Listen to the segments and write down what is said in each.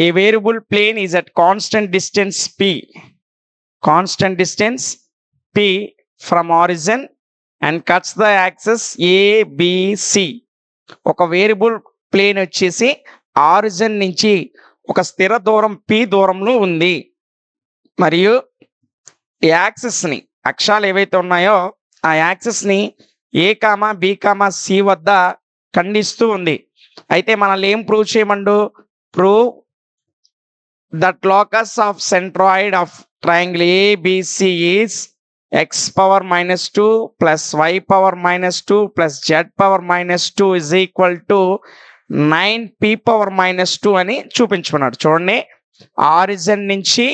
A variable plane is at constant distance p from origin and cuts the axis ABC. ఒక variable plane వచ్చేసి origin నుంచి ఒక స్థిర దూరం p దూరంలో ఉంది మరియు యాక్సిస్ని అక్షాలు ఏవైతే ఉన్నాయో ఆ యాక్సిస్ని A, B, C వద్ద ఖండిస్తూ ఉంది. అయితే మనల్ని ఏం ప్రూవ్ చేయమండు? Prove that locus of centroid of triangle ABC is x power minus 2 plus y power minus 2 plus z power minus 2 is equal to 9p power minus 2 అని చూపించుకున్నాడు. చూడండి, ఆరిజిన్ నుంచి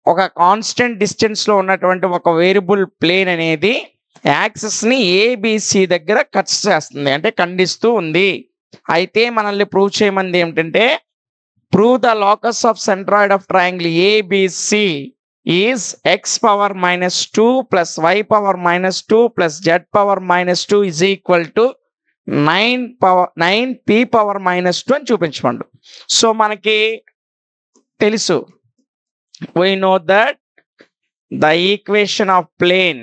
ఒక కాన్స్టెంట్ డిస్టెన్స్లో ఉన్నటువంటి ఒక వేరియబుల్ ప్లేన్ అనేది యాక్సిస్ని ABC దగ్గర cut చేస్తుంది, అంటే ఖండిస్తూ ఉంది. అయితే మనల్ని ప్రూవ్ చేయమంది ఏమిటంటే, prove the locus of centroid of triangle ABC is x power minus 2 plus y power minus 2 plus z power minus 2 is equal to 9p power minus 2 అని చూపించమండు. సో మనకి తెలుసు, we know that the equation of plane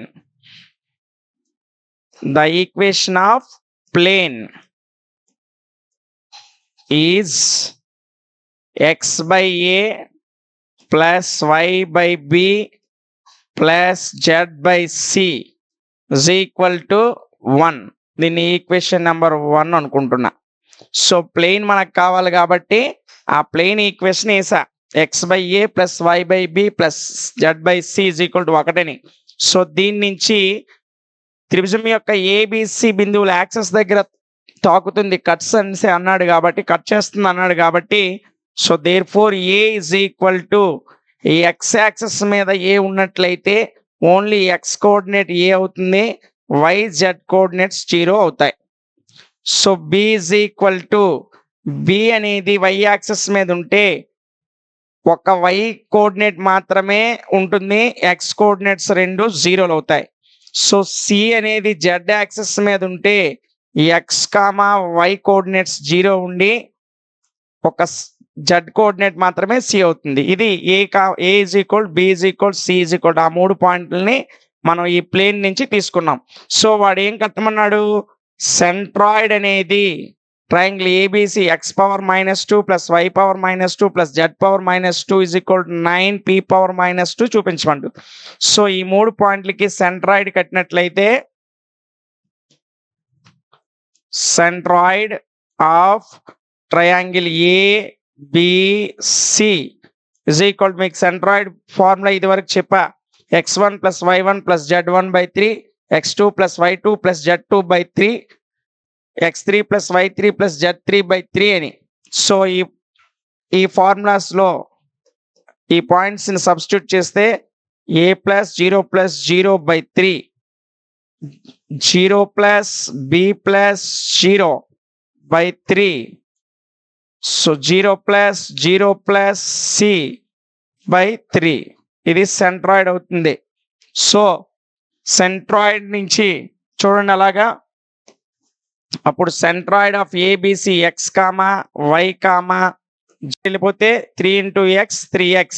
is x by a plus y by b plus z by c is equal to 1. దీన్ని equation number 1 అనుకుంటున్నా. So plane మనకు కావాలి కాబట్టి ఆ plane equation వేసా, x by a plus y by b plus z by c is equal to 1. So దీని నుంచి త్రిభుజం యొక్క ఏబిసి బిందువులు యాక్సెస్ దగ్గర తాకుతుంది, కట్స్ అనేసి అన్నాడు కాబట్టి, కట్ చేస్తుంది అన్నాడు కాబట్టి, so therefore a is equal to ఈ ఎక్స్ యాక్సెస్ మీద ఏ ఉన్నట్లయితే ఓన్లీ ఎక్స్ కోఆర్డినేట్ ఏ అవుతుంది, వై జెడ్ కోఆర్డినేట్స్ 0 అవుతాయి. So b is equal to, b అనేది వై యాక్సెస్ మీద ఉంటే ఒక వై కోఆర్డినేట్ మాత్రమే ఉంటుంది, ఎక్స్ కోఆర్డినేట్స్ 2 0 అవుతాయి. సో సి అనేది జెడ్ యాక్సెస్ మీద ఉంటే ఎక్స్ కామా వై కోఆర్డినేట్స్ 0 ఉండి ఒక జెడ్ కోఆర్డినేట్ మాత్రమే సి అవుతుంది. ఇది A is equal, B is equal, C is equal, ఆ 3 పాయింట్లని మనం ఈ ప్లేన్ నుంచి తీసుకున్నాం. సో వాడు ఏం కట్టమన్నాడు? సెంట్రాయిడ్ అనేది triangle ABC x power minus 2 plus y power minus 2 plus z power minus 2 is equal 9p power minus 2 చూపించమండు. సో ఈ 3 పాయింట్లకి సెంట్రాయిడ్ కట్టినట్లయితే centroid of triangle ABC is equal, మీకు సెంట్రాయిడ్ ఫార్ములా ఇది వరకు చెప్పా, x1 plus y1 plus z1/3, x2 plus y2 plus z2/3, x3 plus y3 plus z3/3 అని. So ఈ ఫార్ములాస్లో ఈ పాయింట్స్ని సబ్స్టిట్యూట్ చేస్తే a plus 0 plus 0/3, 0 plus b plus 0/3, so 0 plus c/3 ఇది సెంట్రాయిడ్ అవుతుంది. సో సెంట్రాయిడ్ నుంచి చూడండి అలాగా, అప్పుడు centroid of ABC x comma y comma వెళ్ళిపోతే 3 × x 3x.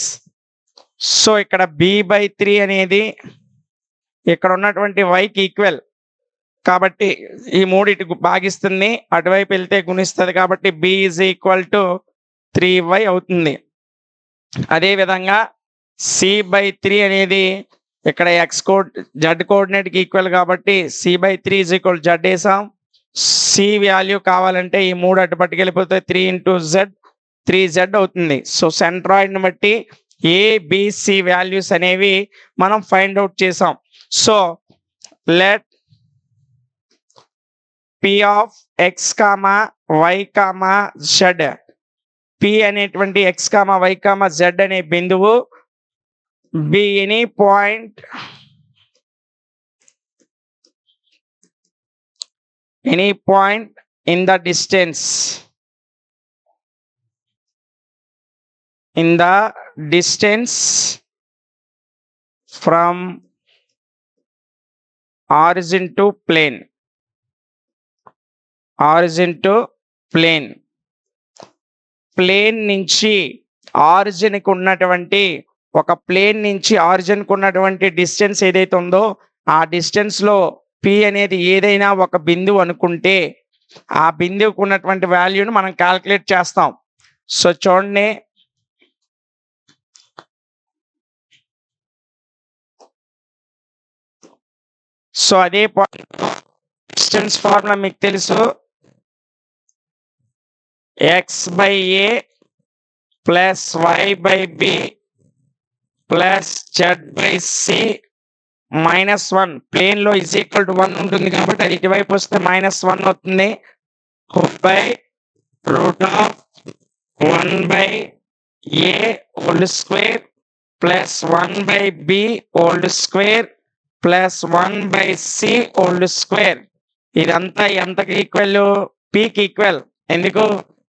సో ఇక్కడ b/3 అనేది ఇక్కడ ఉన్నటువంటి వైకి ఈక్వల్ కాబట్టి ఈ 3 భాగిస్తుంది, అటువైపు వెళ్తే గుణిస్తుంది కాబట్టి b is equal to 3y అవుతుంది. అదేవిధంగా c/3 అనేది ఇక్కడ జెడ్ కోఆర్డినేట్కి ఈక్వల్ కాబట్టి c/3 ఈజ్ ఈక్వల్ జెడ్ వేసాం. సి వాల్యూ కావాలంటే ఈ 3 అటు పట్టుకెళ్ళిపోతే 3 × z 3z అవుతుంది. సో సెంట్రాయిడ్ని బట్టి ఏబిసి వాల్యూస్ అనేవి మనం ఫైండ్ అవుట్ చేసాం. So let p of x comma y comma z, p అనేటువంటి x comma y comma z అనే బిందువు be any point in the distance from origin to plane, plane నుంచి ఆరిజిన్కి ఉన్నటువంటి డిస్టెన్స్ ఏదైతే ఉందో ఆ డిస్టెన్స్ లో పి అనేది ఏదైనా ఒక బిందువు అనుకుంటే ఆ బిందువుకు ఉన్నటువంటి వాల్యూని మనం క్యాల్కులేట్ చేస్తాం. సో చూడండి, సో అదే డిస్టెన్స్ ఫార్ములా మీకు తెలుసు, x/a plus y/b plus z/c -1 plane లో ఇజ్ ఈక్వల్ టు 1 ఉంటుంది కాబట్టి అది ఇటువైపు వస్తే -1 అవుతుంది. By root of 1/a whole square plus 1/b whole square plus 1/c whole square. ఇదంతా ఎంతకి ఈక్వల్? పీకి ఈక్వల్. ఎందుకు?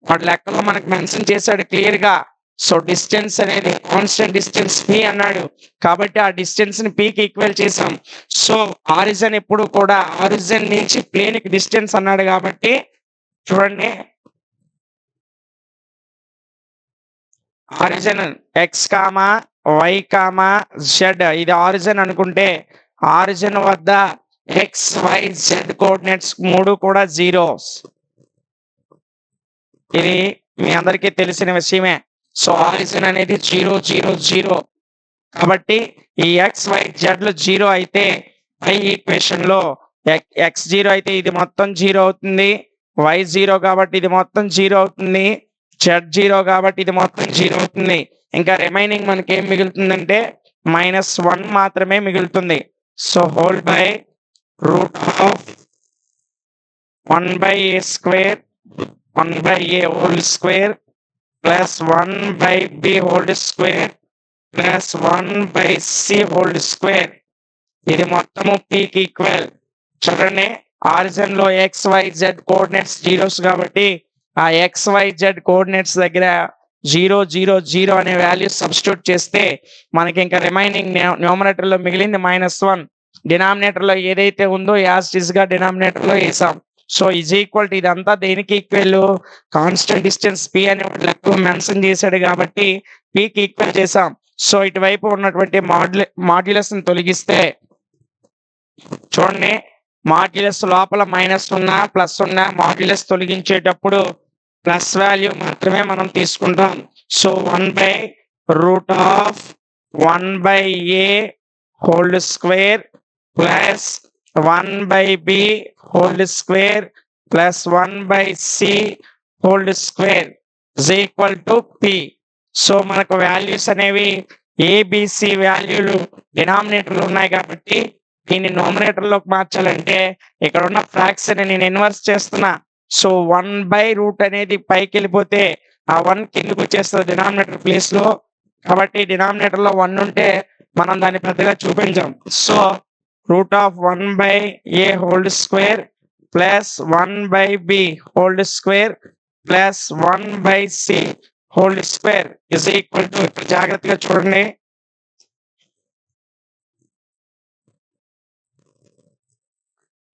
వాటి లెక్కలో మనకు మెన్షన్ చేశాడు క్లియర్ గా. సో డిస్టెన్స్ అనేది కాన్స్టెంట్ డిస్టెన్స్ పి అన్నాడు కాబట్టి ఆ డిస్టెన్స్ ని పీకి ఈక్వల్ చేసాం. సో ఆరిజిన్ ఎప్పుడు కూడా ఆరిజిన్ నుంచి ప్లేన్ కి డిస్టెన్స్ అన్నాడు కాబట్టి చూడండి, origin x comma y comma z ఇది ఆరిజిన్ అనుకుంటే ఆరిజిన్ వద్ద ఎక్స్ వై జెడ్ కోఆర్డినేట్స్ 3 కూడా జీరోస్. ఇది మీ అందరికీ తెలిసిన విషయమే. సో ఆరిజిన్ అనేది 0 0 0 కాబట్టి ఈ ఎక్స్ వై జెడ్లు 0 అయితే పై ఈక్వేషన్ లో ఎక్స్ 0 అయితే ఇది మొత్తం 0 అవుతుంది, వై 0 కాబట్టి ఇది మొత్తం 0 అవుతుంది, జెడ్ 0 కాబట్టి ఇది మొత్తం 0 అవుతుంది. ఇంకా రిమైనింగ్ మనకి ఏం మిగులుతుందంటే -1 మాత్రమే మిగులుతుంది. So whole by root of 1/a square 1/a whole square plus 1/b whole square plus 1/c whole square. ఇది మొత్తము పీకి ఈక్వల్. చూడండి, ఆరిజిన్ లో x y z coordinates zeros కాబట్టి ఆ ఎక్స్ వై జెడ్ కోఆర్డినేట్స్ దగ్గర 0 0 0 అనే వాల్యూ సబ్స్టిట్యూట్ చేస్తే మనకి ఇంకా రిమైనింగ్ న్యూమరేటర్ లో మిగిలింది -1. డినామినేటర్ లో ఏదైతే ఉందో యాజ్ ఇట్ ఇస్ గా డినామినేటర్ లో వేసాం. సో ఈజ్ ఈక్వల్ టు ఇదంతా దేనికి ఈక్వల్? కాన్స్టెంట్ డిస్టెన్స్ పి అనే లెక్క మెన్షన్ చేశాడు కాబట్టి పీకి ఈక్వల్ చేసాం. సో ఇటువైపు ఉన్నటువంటి మాడ్యులస్ ని తొలగిస్తే చూడండి, మాడ్యులస్ లోపల మైనస్ ఉన్నా ప్లస్ ఉన్నా మాడ్యులస్ తొలగించేటప్పుడు ప్లస్ వాల్యూ మాత్రమే మనం తీసుకుంటాం. సో 1/రూట్ of 1/a whole square plus 1/b whole square plus 1/c whole square is equal to p. So మనకు వాల్యూస్ అనేవి ఏబిసి వాల్యూలు డినామినేటర్లు ఉన్నాయి కాబట్టి దీన్ని న్యూమరేటర్ లోకి మార్చాలంటే ఇక్కడ ఉన్న ఫ్రాక్షన్ నేను ఇన్వర్స్ చేస్తున్నా. సో 1/రూట్ అనేది పైకి వెళ్ళిపోతే ఆ 1 కిందకి వచ్చేస్తుంది డినామినేటర్ ప్లేస్ లో. కాబట్టి డినామినేటర్ లో 1 ఉంటే మనం దాన్ని పెద్దగా చూపించాం. So root of 1/a whole square plus 1/b whole square plus 1/c whole square is equal to, ఇప్పుడు జాగ్రత్తగా చూడండి,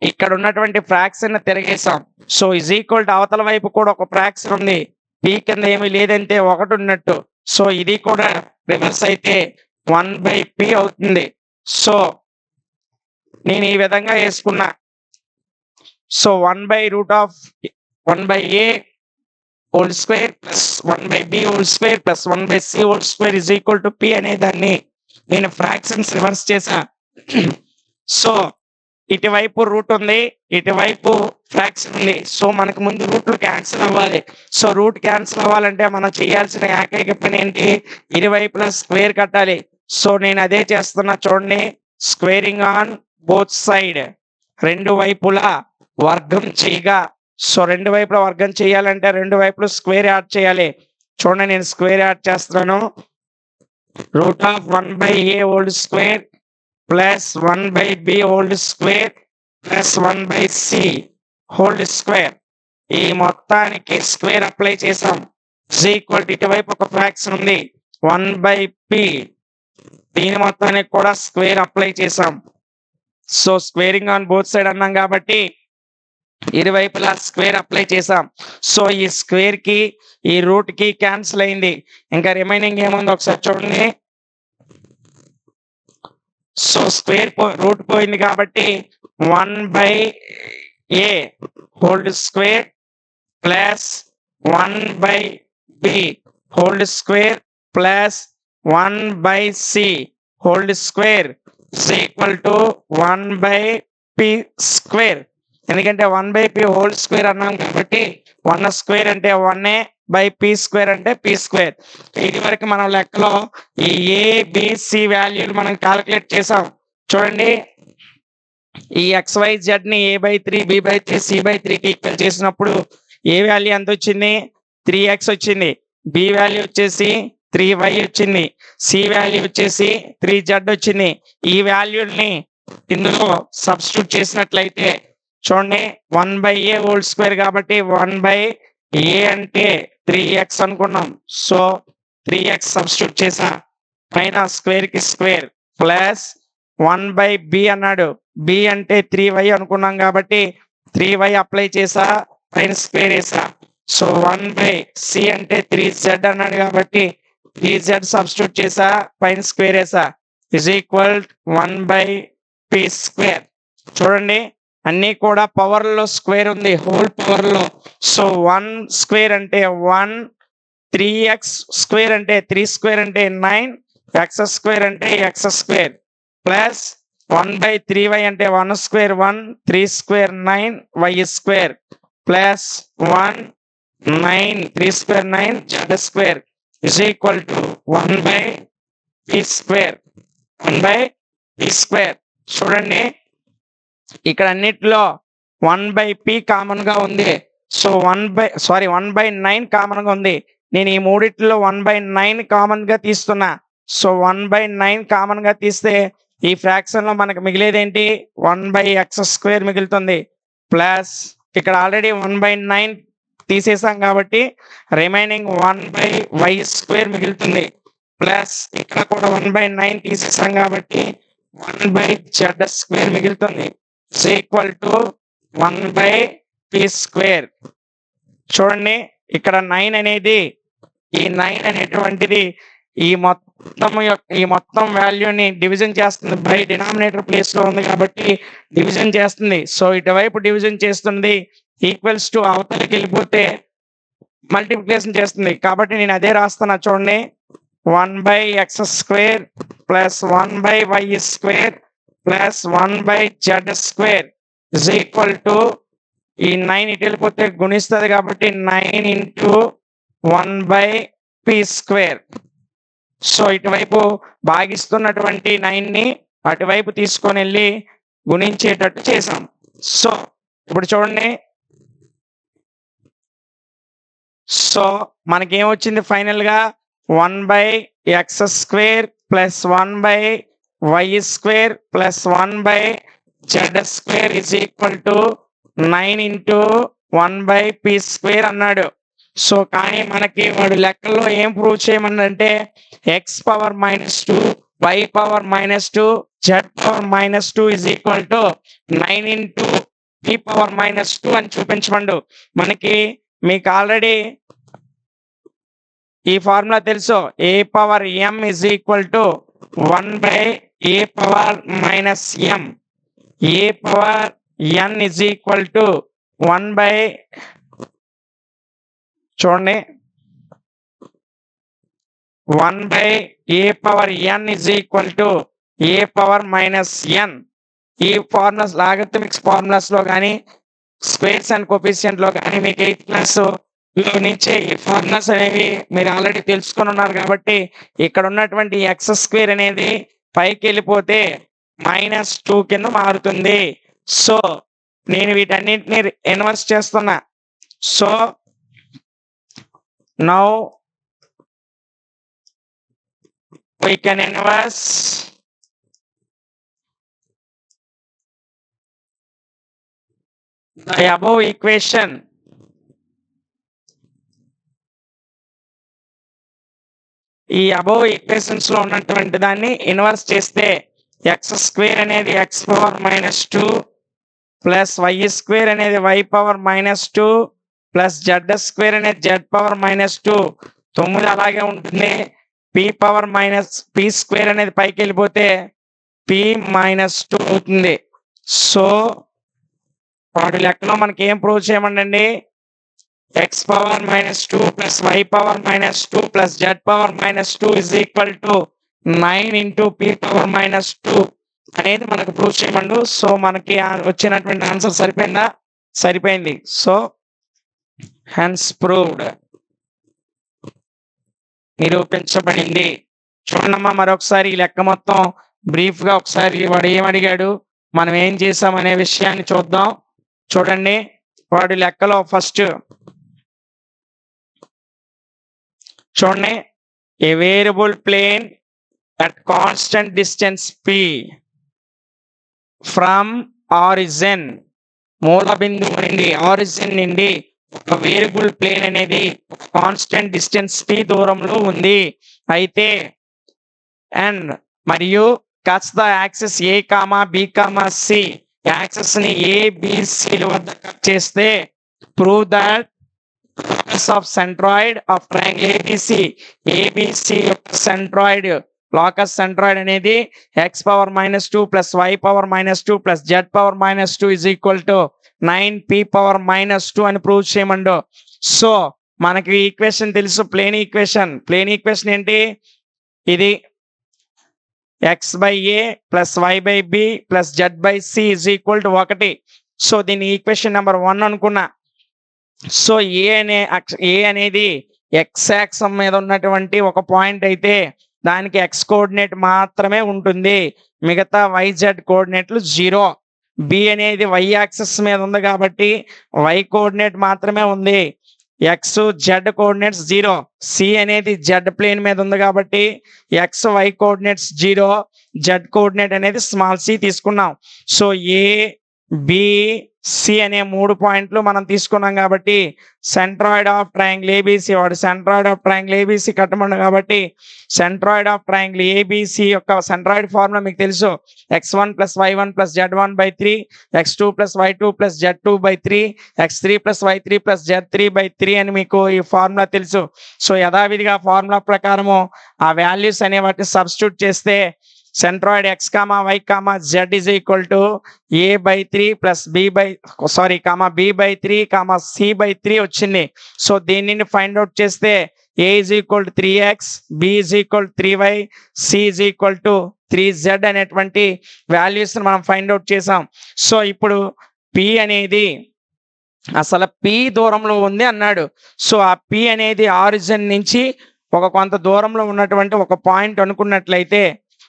ఇక్కడ ఉన్నటువంటి ఫ్రాక్షన్ తిరిగేసాం. సో ఇజ్ ఈక్వల్ టు అవతల వైపు కూడా ఒక ఫ్రాక్షన్ ఉంది, పి కింద ఏమీ లేదంటే 1 ఉన్నట్టు. సో ఇది కూడా రివర్స్ అయితే 1/p అవుతుంది. సో నేను ఈ విధంగా వేసుకున్నా. సో 1/రూట్ of 1/a whole square plus 1/b whole square plus 1/c whole square is equal to p అనే దాన్ని నేను ఫ్రాక్షన్స్ రివర్స్ చేశా. సో ఇటువైపు రూట్ ఉంది, ఇటువైపు ఫ్రాక్షన్ ఉంది. సో మనకు ముందు రూట్లు క్యాన్సిల్ అవ్వాలి. సో రూట్ క్యాన్సిల్ అవ్వాలంటే మనం చేయాల్సిన ఏకైక పని ఏంటి? ఇరువైపులా స్క్వేర్ కట్టాలి. సో నేను అదే చేస్తున్నా చూడండి, స్క్వేరింగ్ ఆన్ బోత్ సైడ్, రెండు వైపులా వర్గం చేయగా. సో రెండు వైపులా వర్గం చేయాలంటే రెండు వైపులు స్క్వేర్ యాడ్ చేయాలి. చూడండి నేను స్క్వేర్ యాడ్ చేస్తున్నాను. Route of 1/a whole square plus 1/b whole square plus 1/c whole square. ఈ మొత్తానికి స్క్వేర్ అప్లై చేసాం. ఈక్వల్ ఇటువైపు ఒక ఫ్రాక్షన్ ఉంది 1/p, దీని మొత్తానికి కూడా స్క్వేర్ అప్లై చేసాం. So squaring on both side అన్నాం కాబట్టి ఇరువైపులా స్క్వేర్ అప్లై చేసాం. సో ఈ స్క్వేర్ కి ఈ రూట్ కి క్యాన్సిల్ అయింది. ఇంకా రిమైనింగ్ ఏముంది ఒకసారి చూడండి. సో స్క్వేర్ రూట్ పోయింది కాబట్టి 1/a whole square plus 1/b whole square plus 1/c whole square is equal to 1/p square. ఎందుకంటే 1/p హోల్ స్క్వేర్ అన్నాం కాబట్టి 1 స్క్వేర్ అంటే 1a బై p స్క్వేర్ అంటే p స్క్వేర్. ఇది వరకు మనం లెక్కలో ఈ ABC వాల్యూలు మనం క్యాలిక్యులేట్ చేసాం. చూడండి, ఈ XYZ ని a/3 b/3 c/3 కి ఈక్వల్ చేసినప్పుడు ఏ వాల్యూ ఎంత వచ్చింది? 3x వచ్చింది. b వాల్యూ వచ్చేసి 3y వచ్చింది. సి వాల్యూ వచ్చేసి 3z వచ్చింది. ఈ వాల్యూని ఇందులో సబ్స్టిట్యూట్ చేసినట్లయితే చూడండి, 1/a హోల్ స్క్వేర్ కాబట్టి 1/a అంటే 3x అనుకున్నాం. సో 3x సబ్స్టిట్యూట్ చేసా, పైన స్క్వేర్ కి స్క్వేర్ ప్లస్ 1/b అన్నాడు. b అంటే 3y అనుకున్నాం కాబట్టి 3y అప్లై చేసా, పైన స్క్వేర్ వేసా. సో 1/c అంటే 3z అన్నాడు కాబట్టి 3z సబ్స్టిట్యూట్ చేసా, పైన స్క్వేర్ వేసా ఇజ్ ఈక్వల్ 1/p స్క్వేర్. చూడండి, అన్ని కూడా పవర్ లో స్క్వేర్ ఉంది, హోల్ పవర్ లో. సో 1 స్క్వేర్ అంటే 1, 3x స్క్వేర్ అంటే 3 స్క్వేర్ అంటే 9, x స్క్వేర్ అంటే x స్క్వేర్ ప్లస్ 1/3y అంటే 1 square 1, 3 square 9, y square plus 1, 9, 3 square 9, z square is equal to 1/p square. 1/p square. చూడండి, ఇక్కడ అన్నిట్లో 1/p కామన్ గా ఉంది. సో 1/9 కామన్ గా ఉంది. నేను ఈ మూడిట్లో 1/9 కామన్ గా తీస్తున్నా. సో 1/9 కామన్ గా తీస్తే ఈ ఫ్రాక్షన్ లో మనకు మిగిలేదేంటి? 1/x స్క్వేర్ మిగులుతుంది. ప్లస్ ఇక్కడ ఆల్రెడీ 1/9 తీసేసాం కాబట్టి రిమైనింగ్ 1/y స్క్వేర్ మిగులుతుంది. ప్లస్ ఇక్కడ కూడా 1/9 తీసేసాం కాబట్టి 1/z స్క్వేర్ మిగులుతుంది. is equal to 1/p square. చూడండి, ఇక్కడ 9 అనేది, ఈ 9 అనేటువంటిది ఈ మొత్తం వాల్యూని డివిజన్ చేస్తుంది. బై డినామినేటర్ ప్లేస్ లో ఉంది కాబట్టి డివిజన్ చేస్తుంది. సో ఇటువైపు డివిజన్ చేస్తుంది, ఈక్వల్స్ టు అవతలకి వెళ్ళిపోతే మల్టిప్లికేషన్ చేస్తుంది. కాబట్టి నేను అదే రాస్తున్నా. చూడండి, 1/x square plus 1/y square plus 1/z square is equal to ఈ 9 ఇటు వెళ్ళిపోతే గుణిస్తుంది కాబట్టి 9 into 1/p స్క్వేర్. సో ఇటువైపు భాగిస్తున్నటువంటి 9 ని అటువైపు తీసుకొని వెళ్ళి గుణించేటట్టు చేసాం. సో ఇప్పుడు చూడండి, సో మనకేమొచ్చింది ఫైనల్ గా 1/x square plus 1/y square plus 1/z square is equal to 9 into 1/p square అన్నాడు. సో కానీ మనకి వాడు లెక్కల్లో ఏం ప్రూవ్ చేయమన్నంటే x power -2, y power -2, z power -2 is equal to 9 into p power -2 అని చూపించమండు. మీకు ఆల్రెడీ ఈ ఫార్ములా తెలుసు. a power m is equal to 1/a power -m. a power n is equal to 1/, చూడండి, 1/a power n is equal to a power -n. ఈ formulas లాగరిథమిక్స్ formulas లో కానీ squares and coefficient లో కానీ మీకు 8th class లో నుంచే ఈ ఫార్ములాస్ అనేవి మీరు ఆల్రెడీ తెలుసుకొని ఉన్నారు కాబట్టి ఇక్కడ ఉన్నటువంటి x స్క్వేర్ అనేది పైకి వెళ్ళిపోతే -2 కింద మారుతుంది. సో నేను వీటన్నిటిని ఇన్వర్స్ చేస్తున్నా. So now we can inverse the above equation. ఈ అబోవ్ ఈక్వేషన్స్ లో ఉన్నటువంటి దాన్ని ఇన్వర్స్ చేస్తే x స్క్వేర్ అనేది x power -2 plus y square అనేది y power -2 plus z square అనేది జెడ్ పవర్ -2. 9 అలాగే ఉంటుంది. పీ స్క్వేర్ అనేది పైకి వెళ్ళిపోతే p-2 అవుతుంది. సో వాటి లెక్కలో మనకి ఏం ప్రూవ్ చేయమండి? x power -2 plus y power -2 plus z power -2 is equal to 9 into p power -2 అనేది మనకు ప్రూవ్ చేయమండు. సో మనకి వచ్చినటువంటి ఆన్సర్ సరిపోయిందా? సరిపోయింది. సో హెన్స్ ప్రూవ్డ్, నిరూపించబడింది. చూడమ్మా మరొకసారి ఈ లెక్క మొత్తం బ్రీఫ్ గా ఒకసారి వాడు ఏమడిగాడు, మనం ఏం చేసాం అనే విషయాన్ని చూద్దాం. చూడండి, వాడు లెక్కలో ఫస్ట్ చూడండి, a variable plane at constant distance p from origin, మూల బిందువు నుండి ఆరిజిన్ నుండి ఒక వేరియబుల్ ప్లేన్ అనేది కాన్స్టెంట్ డిస్టెన్స్ p దూరంలో ఉంది. అయితే అండ్ మరియు cuts the axis a, b, c, axis ని a, b, c ల వద్ద కట్ చేస్తే prove that locus of centroid of triangle ABC, ABC యొక్క సెంట్రాయిడ్ లాకస్ సెంట్రాయిడ్ అనేది x power -2 plus y power -2 plus z power -2 is equal to 9p power -2 అని prove చేయమండు. So మనకి equation తెలుసు, plane equation. Plane equation ఏంటి? ఇది x/a plus y/b plus z/c is equal to 1. So దీని equation number 1 అనుకున్నా. So ఏ అనేది X axis మీద ఉన్నటువంటి ఒక పాయింట్ అయితే దానికి ఎక్స్ కోఆర్డినేట్ మాత్రమే ఉంటుంది, మిగతా YZ కోఆర్డినేట్లు 0. బి అనేది వై యాక్సిస్ మీద ఉంది కాబట్టి వై కోఆర్డినేట్ మాత్రమే ఉంది, ఎక్స్ జెడ్ కోఆర్డినేట్స్ 0. సి అనేది జెడ్ ప్లేన్ మీద ఉంది కాబట్టి x y coordinates 0, z coordinate అనేది స్మాల్ సి తీసుకున్నాం. సో ఏ, బి, సి అనే 3 పాయింట్లు మనం తీసుకున్నాం కాబట్టి సెంట్రాయిడ్ ఆఫ్ ట్రయాంగిల్ ఏబిసి, వాడు సెంట్రాయిడ్ ఆఫ్ ట్రయాంగిల్ ఏబిసి కట్టమన్నాడు కాబట్టి సెంట్రాయిడ్ ఆఫ్ ట్రయాంగిల్ ఏబిసి యొక్క సెంట్రాయిడ్ ఫార్ములా మీకు తెలుసు, x1 plus y1 plus z1/3, x2 plus y2 plus z2/3, x3 plus y3 plus z3/3 అని మీకు ఈ ఫార్ములా తెలుసు. సో యథావిధిగా ఫార్ములా ప్రకారము ఆ వాల్యూస్ అనే వాటిని సబ్స్టిట్యూట్ చేస్తే centroid x, y, z is equal to a/3 plus b/3 c/3 వచ్చింది. సో దీనిని ఫైండ్ అవుట్ చేస్తే a is equal to 3x, b is equal to 3y, c is equal to 3z అనేటువంటి values మనం find out చేసాం. So ఇప్పుడు p అనేది అసలు p దూరంలో ఉంది అన్నాడు. సో ఆ p అనేది ఆరిజిన్ నుంచి కొంత దూరంలో ఉన్నటువంటి ఒక పాయింట్ అనుకున్నట్లయితే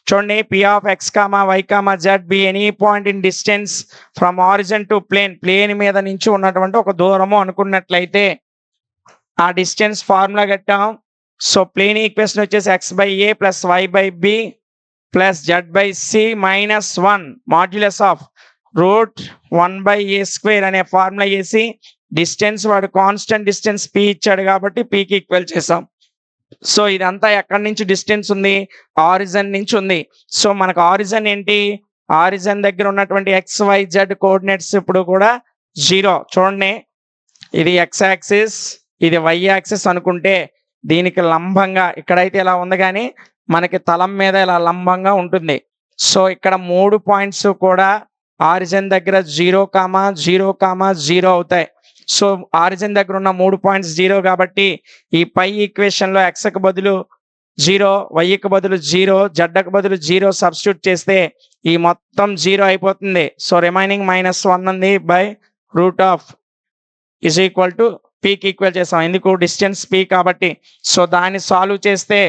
చూడండి, p of x, y, z be any point in distance from origin to plane, plane మీద నుంచి ఉన్నటువంటి ఒక దూరము అనుకున్నట్లయితే ఆ డిస్టెన్స్ ఫార్ములా కట్టాం. సో ప్లేన్ ఈక్వేషన్ వచ్చేసి x/a plus y/b plus z/c -1 modulus of √1/a² అనే ఫార్ములా వేసి డిస్టెన్స్ వాడు కాన్స్టెంట్ డిస్టెన్స్ p ఇచ్చాడు కాబట్టి p కి ఈక్వల్ చేసాం. సో ఇదంతా ఎక్కడి నుంచి డిస్టెన్స్ ఉంది? ఆరిజిన్ నుంచి ఉంది. సో మనకు ఆరిజిన్ ఏంటి? ఆరిజిన్ దగ్గర ఉన్నటువంటి XYZ కోఆర్డినేట్స్ ఇప్పుడు కూడా 0. చూడండి, ఇది x యాక్సిస్, ఇది y యాక్సిస్ అనుకుంటే దీనికి లంబంగా ఇక్కడైతే ఇలా ఉంది కానీ మనకి తలం మీద ఇలా లంబంగా ఉంటుంది. సో ఇక్కడ 3 పాయింట్స్ కూడా ఆరిజిన్ దగ్గర 0, 0, 0 అవుతాయి. సో ఆరిజిన్ దగ్గర ఉన్న 3 పాయింట్స్ 0 కాబట్టి ఈ పై ఈక్వేషన్ లో x కు బదులు 0, y కు బదులు 0, z కు బదులు 0 సబ్స్టిట్యూట్ చేస్తే ఈ మొత్తం 0 అయిపోతుంది. సో రిమైనింగ్ -1 ఉంది by √of is equal to p కి ఈక్వల్ చేసాం, ఎందుకు డిస్టెన్స్ p కాబట్టి. సో దాన్ని సాల్వ్ చేస్తే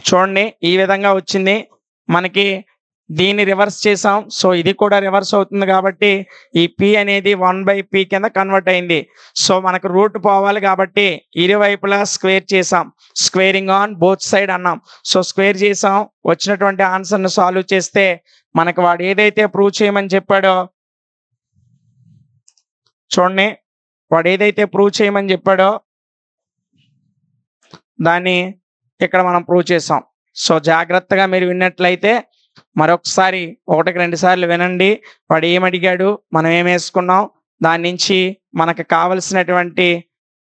చూడండి ఈ విధంగా వచ్చింది. మనకి దీన్ని రివర్స్ చేసాం. సో ఇది కూడా రివర్స్ అవుతుంది కాబట్టి ఈ p అనేది 1/p కింద కన్వర్ట్ అయింది. సో మనకు రూట్ పోవాలి కాబట్టి ఇరువైపులా స్క్వేర్ చేసాం, స్క్వేరింగ్ ఆన్ బోత్ సైడ్ అన్నాం. సో స్క్వేర్ చేసాం, వచ్చినటువంటి ఆన్సర్ను సాల్వ్ చేస్తే మనకు వాడు ఏదైతే ప్రూవ్ చేయమని చెప్పాడో చూడండి, వాడు ఏదైతే ప్రూవ్ చేయమని చెప్పాడో దాన్ని ఇక్కడ మనం ప్రూవ్ చేసాం. సో జాగ్రత్తగా మీరు విన్నట్లయితే మరొకసారి ఒకటికి 2 సార్లు వినండి. వాడు ఏమడిగాడు, మనం ఏమేసుకున్నాం, దాని నుంచి మనకు కావలసినటువంటి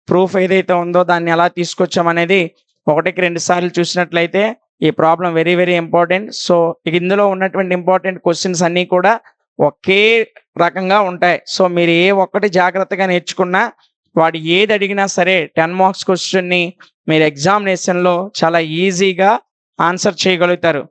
ప్రూఫ్ ఏదైతే ఉందో దాన్ని ఎలా తీసుకొచ్చామనేది ఒకటికి 2 సార్లు చూసినట్లయితే ఈ problem very very important. So ఇందులో ఉన్నటువంటి ఇంపార్టెంట్ క్వశ్చన్స్ అన్నీ కూడా ఒకే రకంగా ఉంటాయి. సో మీరు ఏ ఒక్కటి జాగ్రత్తగా నేర్చుకున్నా వాడు ఏది అడిగినా సరే 10 మార్క్స్ క్వశ్చన్ని మీరు ఎగ్జామినేషన్లో చాలా ఈజీగా ఆన్సర్ చేయగలుగుతారు.